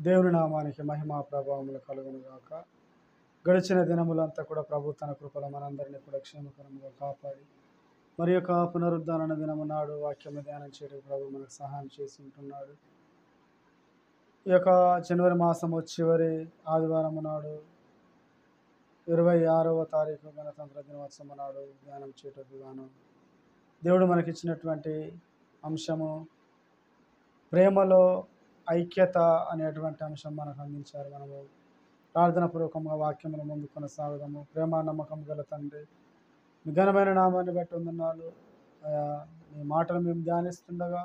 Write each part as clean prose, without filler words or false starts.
దేవుని నామానికి మహిమా ప్రభావములు కలుగును గాక. గడిచిన దినములంతా కూడా ప్రభు తన కృపలో మనందరినీ కూడా క్షేమకరంగా కాపాడి మరి యొక్క పునరుద్ధారణ దినము నాడు వాక్యము ధ్యానం చేయడానికి ప్రభు మనకు సహాయం చేసి ఉంటున్నాడు. ఈ యొక్క జనవరి మాసము చివరి ఆదివారము నాడు 26వ తారీఖు గణతంత్ర దినోత్సవం నాడు ధ్యానం చేయటకు గాను దేవుడు మనకిచ్చినటువంటి అంశము ప్రేమలో ఐక్యత అనేటువంటి అంశం మనకు అందించారు. మనము ప్రార్థన పూర్వకంగా వాక్యముల ముందు కొనసాగుదాము. ప్రేమ నమ్మకం గల తండ్రి, మీ ఘనమైన నామాన్ని బట్టి వందనాలు. మీ మాటలు మేము ధ్యానిస్తుండగా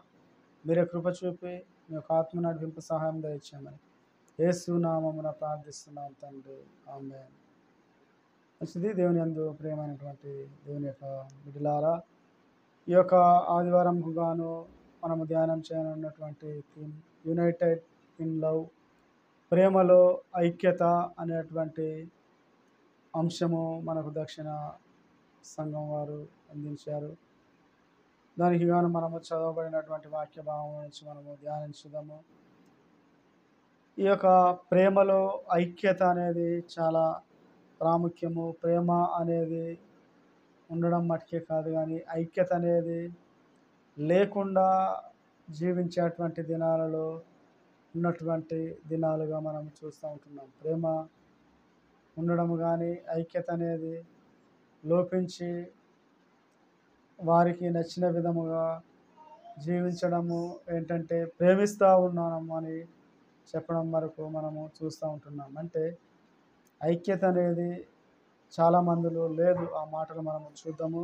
మీరే కృప చూపి మీ యొక్క ఆత్మ నడిపింపు సహాయం దయచేయమని యేసు నామమున ప్రార్థిస్తున్నాం తండ్రి, ఆమేన్. మంచిది. దేవుని యందు ప్రియమైనటువంటి దేవుని యొక్క బిడ్డలారా, ఈ యొక్క ఆదివారంకు గాను మనము ధ్యానం చేయనున్నటువంటి థీమ్ యునైటెడ్ ఇన్ లవ్, ప్రేమలో ఐక్యత అనేటువంటి అంశము మనకు దక్షిణ సంఘం వారు అందించారు. దానికి గాను మనము చదవబడినటువంటి వాక్య భావం నుంచి మనము ధ్యానించుదాము. ఈ యొక్క ప్రేమలో ఐక్యత అనేది చాలా ప్రాముఖ్యము. ప్రేమ అనేది ఉండడం మట్టుకే కాదు, కానీ ఐక్యత అనేది లేకుండా జీవించేటువంటి దినాలలో ఉన్నటువంటి దినాలుగా మనం చూస్తూ ఉంటున్నాం. ప్రేమ ఉండడం కానీ ఐక్యత అనేది లోపించి వారికి నచ్చిన విధముగా జీవించడము ఏంటంటే ప్రేమిస్తూ ఉన్నాము అని చెప్పడం వరకు మనము చూస్తూ ఉంటున్నాం. అంటే ఐక్యత అనేది చాలా మందిలో లేదు. ఆ మాటలు మనము చూద్దాము.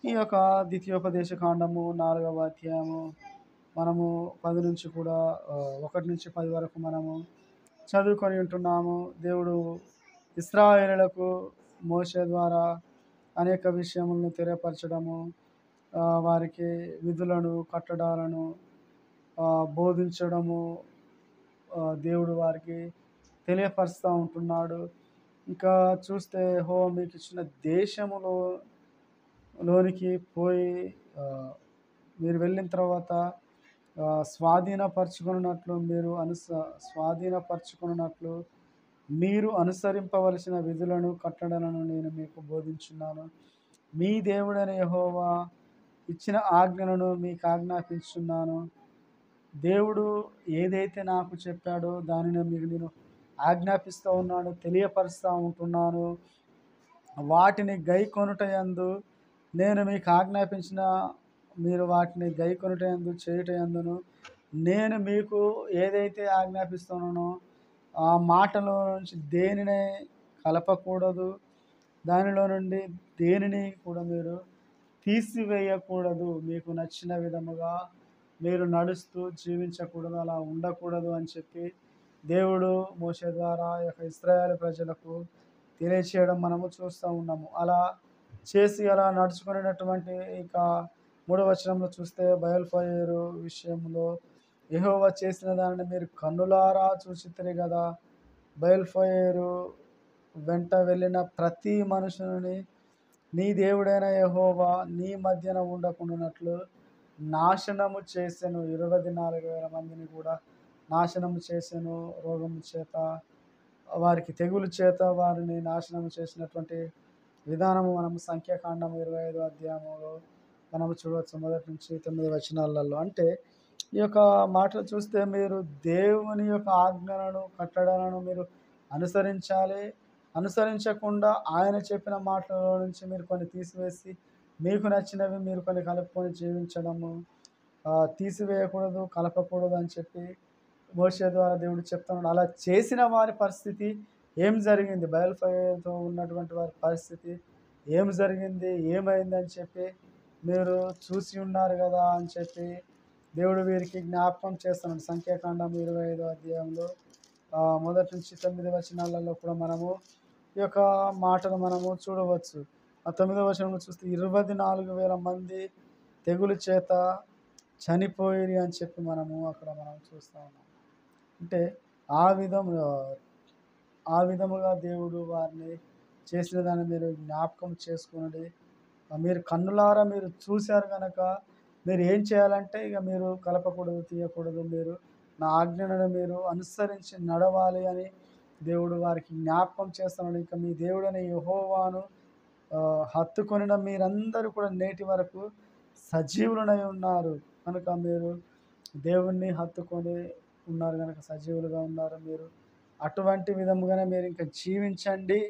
ఈ యొక్క ద్వితీయోపదేశ కాండము 4వ అధ్యాయము మనము 10 నుంచి కూడా 1 నుంచి 10 వరకు మనము చదువుకొని ఉంటున్నాము. దేవుడు ఇశ్రాయేలులకు మోషే ద్వారా అనేక విషయములను తెలియపరచడము, వారికి విధులను కట్టడాలను బోధించడము దేవుడు వారికి తెలియపరుస్తూ ఉంటున్నాడు. ఇంకా చూస్తే మీకు ఇచ్చిన దేశములోనికి పోయి మీరు వెళ్ళిన తర్వాత స్వాధీనపరచుకున్నట్లు మీరు అనుసరింపవలసిన విధులను కట్టడలను నేను మీకు బోధించున్నాను. మీ దేవుడైన యెహోవా ఇచ్చిన ఆజ్ఞలను మీకు ఆజ్ఞాపించున్నాను. దేవుడు ఏదైతే నాకు చెప్పాడో దానిని మీకు నేను ఆజ్ఞాపిస్తూ ఉన్నాను, తెలియపరుస్తూ ఉంటున్నాను. వాటిని గైకొనుటయందు నేను మీకు ఆజ్ఞాపించిన మీరు వాటిని గైకొనుటయందు చేయుటయందును నేను మీకు ఏదైతే ఆజ్ఞాపిస్తున్నానో ఆ మాటలో నుంచి దేనిని కలపకూడదు, దానిలో నుండి దేనిని కూడా మీరు తీసివేయకూడదు. మీకు నచ్చిన విధముగా మీరు నడుస్తూ జీవించకూడదు, అలా ఉండకూడదు అని చెప్పి దేవుడు మోషే ద్వారా యొక్క ఇశ్రాయేలు ప్రజలకు తెలియచేయడం మనము చూస్తూ ఉన్నాము. అలా చేసి అలా నడుచుకునేటటువంటి ఇక 3వ వచనంలో చూస్తే బయలుపేరు విషయంలో యెహోవా చేసిన దానిని మీరు కన్నులారా చూచితిరి కదా. బయలుపేరు వెంట వెళ్ళిన ప్రతి మనుషుని నీ దేవుడైన యెహోవా నీ మధ్యన ఉండకుండానట్లు నాశనము చేసెను. 24,000 మందిని కూడా నాశనము చేసెను. రోగము చేత, వారికి తెగులు చేత వారిని నాశనము చేసినటువంటి విధానము మనము సంఖ్యాకాండం 25వ అధ్యాయంలో మనము చూడవచ్చు. 1 నుంచి 9 వచనాలలో. అంటే ఈ యొక్క మాటలు చూస్తే మీరు దేవుని యొక్క ఆజ్ఞలను కట్టడలను మీరు అనుసరించాలి. అనుసరించకుండా ఆయన చెప్పిన మాటల నుంచి మీరు కొన్ని తీసివేసి మీకు నచ్చినవి మీరు కొన్ని కలుపుకొని జీవించడము, తీసివేయకూడదు, కలపకూడదు అని చెప్పి మోషే ద్వారా దేవుడు చెప్తున్నాడు. అలా చేసిన వారి పరిస్థితి ఏం జరిగింది, బయలుపేరుతో ఉన్నటువంటి వారి పరిస్థితి ఏం జరిగింది, ఏమైందని చెప్పి మీరు చూసి ఉన్నారు కదా అని చెప్పి దేవుడు వీరికి జ్ఞాపకం చేస్తున్నాడు. సంఖ్యాకాండం 25వ అధ్యాయంలో 1 నుంచి 9 వచనాలలో కూడా మనము ఈ యొక్క మాటలు మనము చూడవచ్చు. ఆ 9వ వచనంలో చూస్తే 24,000 మంది తెగులు చేత చనిపోయిరి అని చెప్పి మనం చూస్తూ ఉన్నాం. అంటే ఆ విధముగా దేవుడు వారిని చేసిన దాన్ని మీరు జ్ఞాపకం చేసుకుని మీరు కన్నులారా మీరు చూశారు కనుక మీరు ఏం చేయాలంటే ఇక మీరు కలపకూడదు, తీయకూడదు, మీరు నా ఆజ్ఞలను మీరు అనుసరించి నడవాలి అని దేవుడు వారికి జ్ఞాపకం చేస్తున్నాడు. ఇంకా మీ దేవుడైన యెహోవాను హత్తుకొనిన మీరందరూ కూడా నేటి వరకు సజీవులనై ఉన్నారు కనుక మీరు దేవుణ్ణి హత్తుకొని ఉన్నారు కనుక సజీవులుగా ఉన్నారు మీరు. అటువంటి విధముగానే మీరు ఇంకా జీవించండి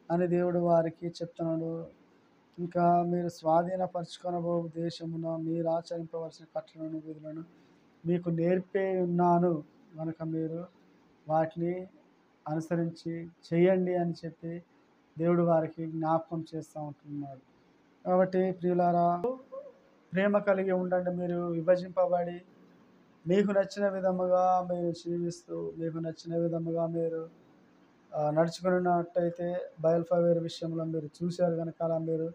అని దేవుడు వారికి చెప్తున్నాడు. ఇంకా మీరు స్వాధీనపరచుకొనబో దేశమున మీరు ఆచరింపవలసిన కట్టడలను విధులను మీకు నేర్పే ఉన్నాను కనుక మీరు వాటిని అనుసరించి చేయండి అని చెప్పి దేవుడు వారికి జ్ఞాపకం చేస్తూ ఉంటున్నాడు. కాబట్టి ప్రియులారా, ప్రేమ కలిగి ఉండండి. మీరు విభజింపబడి మీకు నచ్చిన విధముగా మీరు జీవిస్తూ మీకు నచ్చిన విధముగా మీరు నడుచుకున్నట్టయితే బయల్ఫవేర్ విషయంలో మీరు చూశారు కనుక అలా మీరు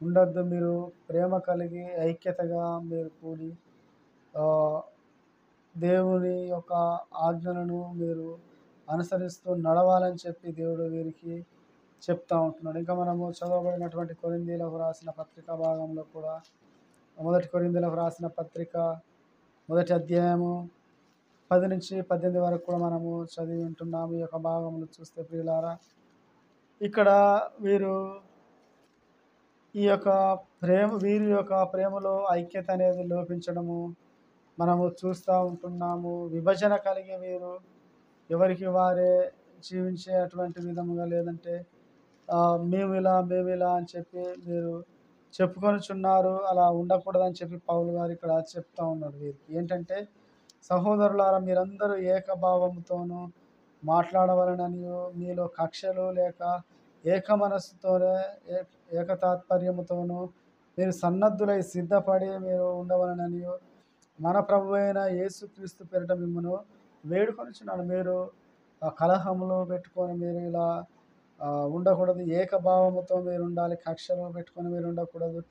ఉండొద్దు. మీరు ప్రేమ కలిగి ఐక్యతగా మీరు కూడి దేవుని యొక్క ఆజ్ఞలను మీరు అనుసరిస్తూ నడవాలని చెప్పి దేవుడు వీరికి చెప్తూ ఉంటున్నాడు. ఇంకా మనము చదవబడినటువంటి కొరింథీయులకు రాసిన పత్రిక భాగంలో కూడా మొదటి కొరింథీయులకు రాసిన పత్రిక మొదటి అధ్యాయము 10 నుంచి 18 వరకు కూడా మనము చదివి ఉంటున్నాము. ఈ యొక్క భాగంలో చూస్తే ప్రియులారా, ఇక్కడ వీరు వీరి యొక్క ప్రేమలో ఐక్యత అనేది లోపించడము మనము చూస్తూ ఉంటున్నాము. విభజన కలిగి వీరు ఎవరికి వారే జీవించే అటువంటి విధముగా, లేదంటే మేము ఇలా అని చెప్పి మీరు చెప్పుకొనిచున్నారు. అలా ఉండకూడదని చెప్పి పౌలు గారు ఇక్కడ చెప్తా ఉన్నాడు. వీరికి ఏంటంటే, సహోదరులారా, మీరందరూ ఏకభావంతోనూ మాట్లాడవలననియు మీలో కక్షలు లేక ఏక మనస్సుతోనే ఏకతాత్పర్యముతోనూ మీరు సన్నద్ధులై సిద్ధపడి మీరు ఉండవలననియు మన ప్రభు అయిన యేసుక్రీస్తు పేరిట మిమ్మను వేడుకొనిచున్నాను. మీరు కలహములు పెట్టుకొని మీరు ఇలా ఉండకూడదు. ఏకభావముతో మీరు ఉండాలి. కక్షలు పెట్టుకొని మీరు ఉండకూడదు.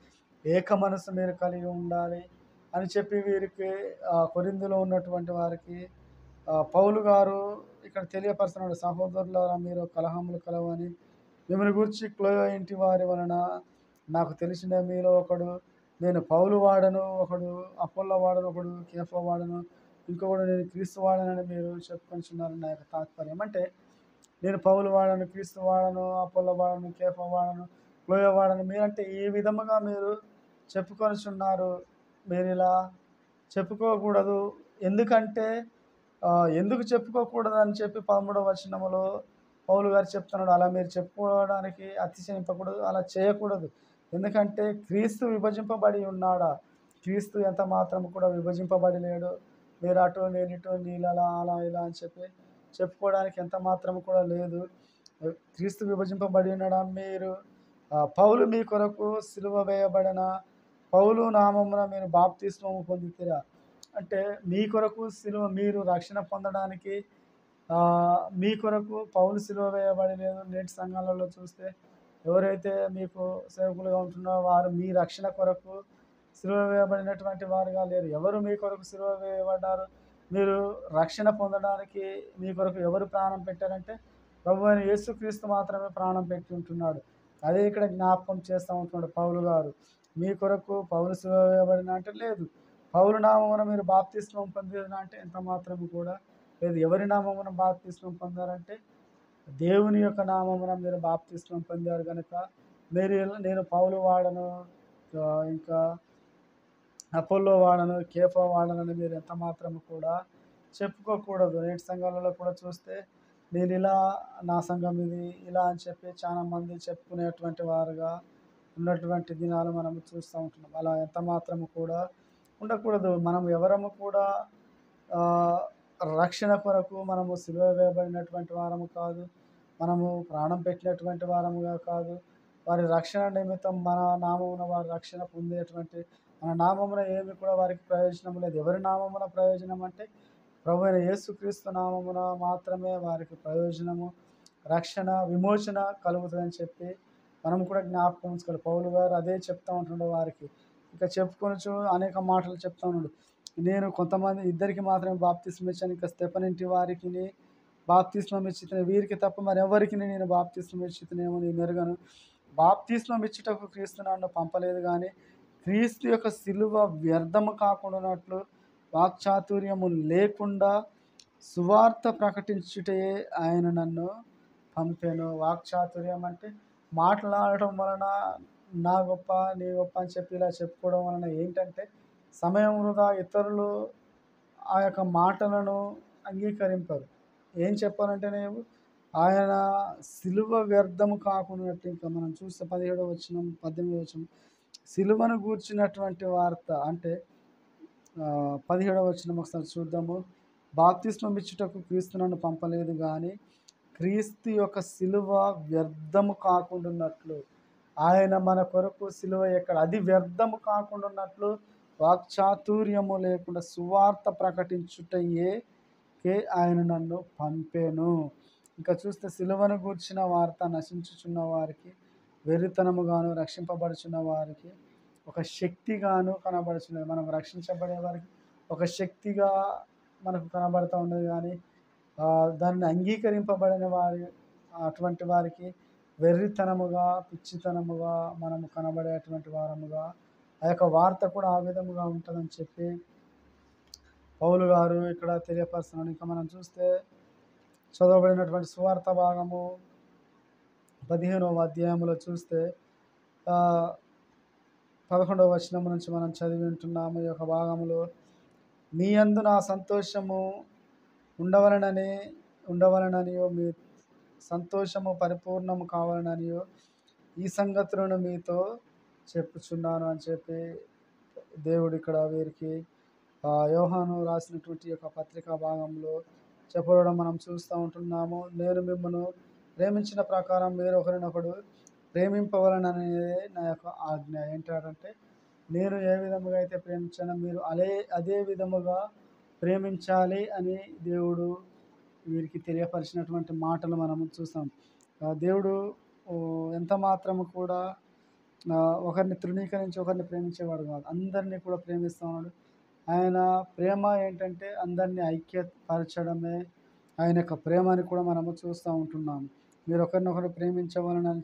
ఏక మనసు మీరు కలిగి ఉండాలి అని చెప్పి వీరికి కొరింథీలో ఉన్నటువంటి వారికి పౌలు గారు ఇక్కడ తెలియపరుస్తున్నాడు. సహోదరులారా, మీరు కలహములు కలవని మిమ్మల్ని గురించి క్లోయో ఇంటి వారి వలన నాకు తెలిసిన మీలో ఒకడు నేను పౌలు వాడను, ఒకడు అపోల్లో వాడను, ఒకడు కేఫా వాడను, ఇంకొకడు నేను క్రీస్తు వాడనని మీరు చెప్పుకొనిచున్నారు. నా యొక్క తాత్పర్యం అంటే, నేను పౌలు వాడను, క్రీస్తు వాడను, అపోల్లో వాడను, కేఫా వాడను, క్లోయో వాడను, మీరంటే ఈ విధముగా మీరు చెప్పుకొనిచున్నారు. మీరు ఇలా చెప్పుకోకూడదు. ఎందుకంటే ఎందుకు చెప్పుకోకూడదు అని చెప్పి 13వ వచనములో పౌలు గారు చెప్తున్నాడు. అలా మీరు చెప్పుకోవడానికి అతిశయింపకూడదు, అలా చేయకూడదు. ఎందుకంటే క్రీస్తు విభజింపబడి ఉన్నాడా? క్రీస్తు ఎంత మాత్రం కూడా విభజింపబడి లేడు. మీరు అటు నేను ఇటు నీళ్ళలా అలా ఇలా అని చెప్పి చెప్పుకోవడానికి ఎంత మాత్రం కూడా లేదు. క్రీస్తు విభజింపబడి ఉన్నాడా? మీరు పౌలు మీ కొరకు సిలువ వేయబడిన పౌలు నామమున మీరు బాప్తిస్మము పొందితిరా అంటే, మీ కొరకు సిలువ, మీరు రక్షణ పొందడానికి మీ కొరకు పౌలు సిలువ వేయబడి లేదు. నేటి సంఘాలలో చూస్తే ఎవరైతే మీకు సేవకులుగా ఉంటున్నారో వారు మీ రక్షణ కొరకు సిలువ వేయబడినటువంటి వారుగా లేరు. ఎవరు మీ కొరకు సిలువ వేయబడ్డారు? మీరు రక్షణ పొందడానికి మీ కొరకు ఎవరు ప్రాణం పెట్టారంటే ప్రభు అయిన యేసుక్రీస్తు మాత్రమే ప్రాణం పెట్టి ఉంటున్నాడు. అదే ఇక్కడ జ్ఞాపకం చేస్తూ ఉంటున్నాడు పౌలు గారు. మీ కొరకు పౌలు సిలువ వేయబడిన అంటే లేదు. పౌలు నామమున మీరు బాప్తిస్మం పొందిన అంటే ఎంత మాత్రము కూడా లేదు. ఎవరి నామమున బాప్తిస్మం పొందారంటే దేవుని యొక్క నామమున మీరు బాప్తిస్మం పొందారు కనుక నేను పౌలు వాడను, ఇంకా అపోల్లో వాడను, కేఫా వాడనని మీరు ఎంత మాత్రము కూడా చెప్పుకోకూడదు. నేటి సంఘాలలో కూడా చూస్తే నేను ఇలా, నా సంఘం ఇది ఇలా అని చెప్పి చాలా మంది చెప్పుకునేటువంటి వారుగా ఉన్నటువంటి దినాలు మనము చూస్తూ ఉంటున్నాం. అలా ఎంత మాత్రము కూడా ఉండకూడదు. మనం ఎవరము కూడా రక్షణ కొరకు మనము సిలువ వేయబడినటువంటి వారము కాదు. మనము ప్రాణం పెట్టినటువంటి వారముగా కాదు. వారి రక్షణ నిమిత్తం మన నామమున వారి రక్షణ పొందేటువంటి మన నామమున ఏమి కూడా వారికి ప్రయోజనం లేదు. ఎవరి నామమున ప్రయోజనం అంటే ప్రభు అయిన యేసుక్రీస్తు నామమున మాత్రమే వారికి ప్రయోజనము, రక్షణ, విమోచన కలుగుతుందని చెప్పి మనం కూడా జ్ఞాపకం ఉంచుకోవాలి. పౌలు గారు అదే చెప్తూ ఉంటుండే వారికి. ఇక చెప్పుకొనొచ్చు అనేక మాటలు చెప్తా ఉన్నాడు. నేను కొంతమంది ఇద్దరికి మాత్రమే బాప్తిస్మం ఇచ్చాను, ఇంకా స్టెఫెన్ ఇంటి వారికి బాప్తిస్మం ఇచ్చితేనే, వీరికి తప్ప మరి ఎవరికి నేను బాప్తిస్మం ఇచ్చితేనేమో నేను ఎరుగను. బాప్తిస్మం ఇచ్చుటకు క్రీస్తు నన్ను పంపలేదు, కానీ క్రీస్తు యొక్క సిలువ వ్యర్థము కాకుండానట్లు వాక్చాతుర్యము లేకుండా సువార్త ప్రకటించుటయే ఆయన నన్ను పంపెను. వాక్చాతుర్యం అంటే మాట్లాడటం వలన నా గొప్ప, నీ గొప్ప అని చెప్పి ఇలా చెప్పుకోవడం వలన ఏంటంటే సమయం వృధా. ఇతరులు ఆ యొక్క మాటలను అంగీకరింపరు. ఏం చెప్పాలంటే నేను ఆయన సిలువ వ్యర్థము కాకున్నట్టు, ఇంకా మనం చూస్తే 17వ వచనం, 18వ వచనం, సిలువను గూర్చినటువంటి వార్త అంటే 17వ వచనం ఒకసారి చూద్దాము. బాప్తిస్మం ఇచ్చుటకు క్రీస్తు నన్ను పంపలేదు గాని క్రీస్తు యొక్క సిలువ వ్యర్థము కాకుండాన్నట్లు, ఆయన మన కొరకు సిలువ ఎక్కడ అది వ్యర్థము కాకుండాన్నట్లు వాక్చాతుర్యము లేకుండా సువార్త ప్రకటించుటయే ఆయన నన్ను పంపెను. ఇంకా చూస్తే సిలువను గూర్చిన వార్త నశించుచున్న వారికి వెర్రితనముగాను, రక్షింపబడుచున్న వారికి ఒక శక్తిగాను కనబడుచున్నది. మనం రక్షించబడే వారికి ఒక శక్తిగా మనకు కనబడుతూ ఉన్నది. కానీ దాన్ని అంగీకరింపబడిన వారి అటువంటి వారికి వెర్రితనముగా, పిచ్చితనముగా మనము కనబడేటువంటి వారముగా ఆ యొక్క వార్త కూడా ఆ విధముగా ఉంటుందని చెప్పి పౌలు గారు ఇక్కడ తెలియపరుస్తున్నాడు. ఇంకా మనం చూస్తే చదవబడినటువంటి సువార్త భాగము 15వ అధ్యాయంలో చూస్తే 11వ వచనం నుంచి మనం చదివి ఉంటున్నాము. ఈ యొక్క భాగంలో మీ యందు నా సంతోషము ఉండవలననియో, మీ సంతోషము పరిపూర్ణము కావాలననియో ఈ సంగతులను మీతో చెప్పుచున్నాను అని చెప్పి దేవుడు ఇక్కడ వీరికి యోహాను రాసినటువంటి యొక్క పత్రికా భాగంలో చెప్పడం మనం చూస్తూ ఉంటున్నాము. నేను మిమ్మల్ని ప్రేమించిన ప్రకారం మీరు ఒకరినొకడు ప్రేమింపవలననేదే నా యొక్క ఆజ్ఞ. ఏంటంటే నేను ఏ విధముగా అయితే ప్రేమించానో మీరు అదే విధముగా ప్రేమించాలి అని దేవుడు వీరికి తెలియపరిచినటువంటి మాటలు మనము చూస్తాం. దేవుడు ఎంత మాత్రము కూడా ఒకరిని తృణీకరించి ఒకరిని ప్రేమించేవాడు కాదు, అందరినీ కూడా ప్రేమిస్తున్నాడు. ఆయన ప్రేమ ఏంటంటే అందరినీ ఐక్యపరచడమే ఆయన యొక్క ప్రేమ అని కూడా మనము చూస్తూ ఉంటున్నాము. మీరు ఒకరినొకరు ప్రేమించవాలని అని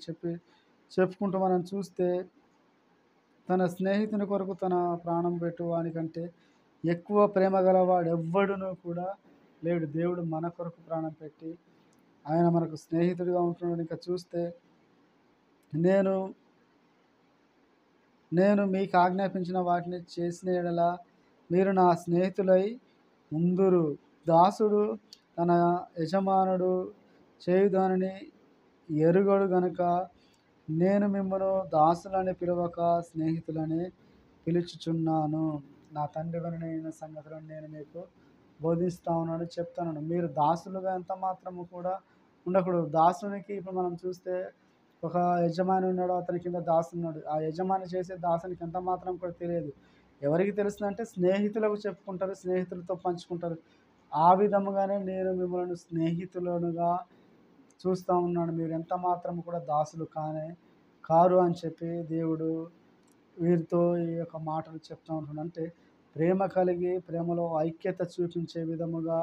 చెప్పుకుంటూ మనం చూస్తే తన స్నేహితుని కొరకు తన ప్రాణం పెట్టువానికంటే ఎక్కువ ప్రేమ గలవాడు ఎవ్వడునూ కూడా లేడు. దేవుడు మన కొరకు ప్రాణం పెట్టి ఆయన మనకు స్నేహితుడిగా ఉంటున్నాడు. ఇంకా చూస్తే నేను మీకు ఆజ్ఞాపించిన వాటిని చేసిన యెడల మీరు నా స్నేహితులై ఉందురు. దాసుడు తన యజమానుడు చేయు దానిని ఎరుగడు గనుక నేను మిమ్మల్ని దాసులని పిలవక స్నేహితులని పిలుచుచున్నాను. నా తండ్రి వలన సంగతులను నేను మీకు బోధిస్తా ఉన్నాను, చెప్తాను. మీరు దాసులుగా ఎంత మాత్రము కూడా ఉండకూడదు. దాసునికి ఇప్పుడు మనం చూస్తే ఒక యజమాని ఉన్నాడు, అతని కింద దాసు ఉన్నాడు. ఆ యజమాని చేసే దాసునికి ఎంత మాత్రం కూడా తెలియదు. ఎవరికి తెలుస్తుందంటే స్నేహితులకు చెప్పుకుంటారు, స్నేహితులతో పంచుకుంటారు. ఆ విధముగానే నేను మిమ్మల్ని స్నేహితులనుగా చూస్తూ ఉన్నాను. మీరు ఎంత మాత్రం కూడా దాసులు కారు అని చెప్పి దేవుడు వీరితో ఈ యొక్క మాటలు చెప్తూ ఉంటున్నాడు. అంటే ప్రేమ కలిగి ప్రేమలో ఐక్యత చూపించే విధముగా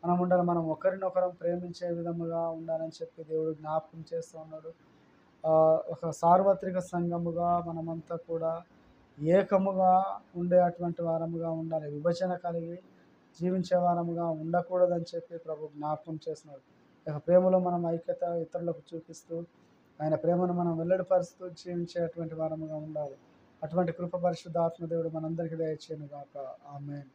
మనం ఉండాలి. మనం ఒకరినొకరం ప్రేమించే విధముగా ఉండాలని చెప్పి దేవుడు జ్ఞాపకం చేస్తూ ఉన్నాడు. ఒక సార్వత్రిక సంఘముగా మనమంతా కూడా ఏకముగా ఉండే అటువంటి వారముగా ఉండాలి. విభజన కలిగి జీవించే వారముగా ఉండకూడదని చెప్పి ప్రభు జ్ఞాపకం చేస్తున్నాడు. ఇక ప్రేమలో మనం ఐక్యత ఇతరులకు చూపిస్తూ ఆయన ప్రేమను మనం వెల్లడిపరుస్తూ జీవించేటువంటి వారముగా ఉండాలి. అటువంటి కృప పరిశుద్ధాత్మ దేవుడు మనందరికీ దయచేయును గాక. ఆమేన్.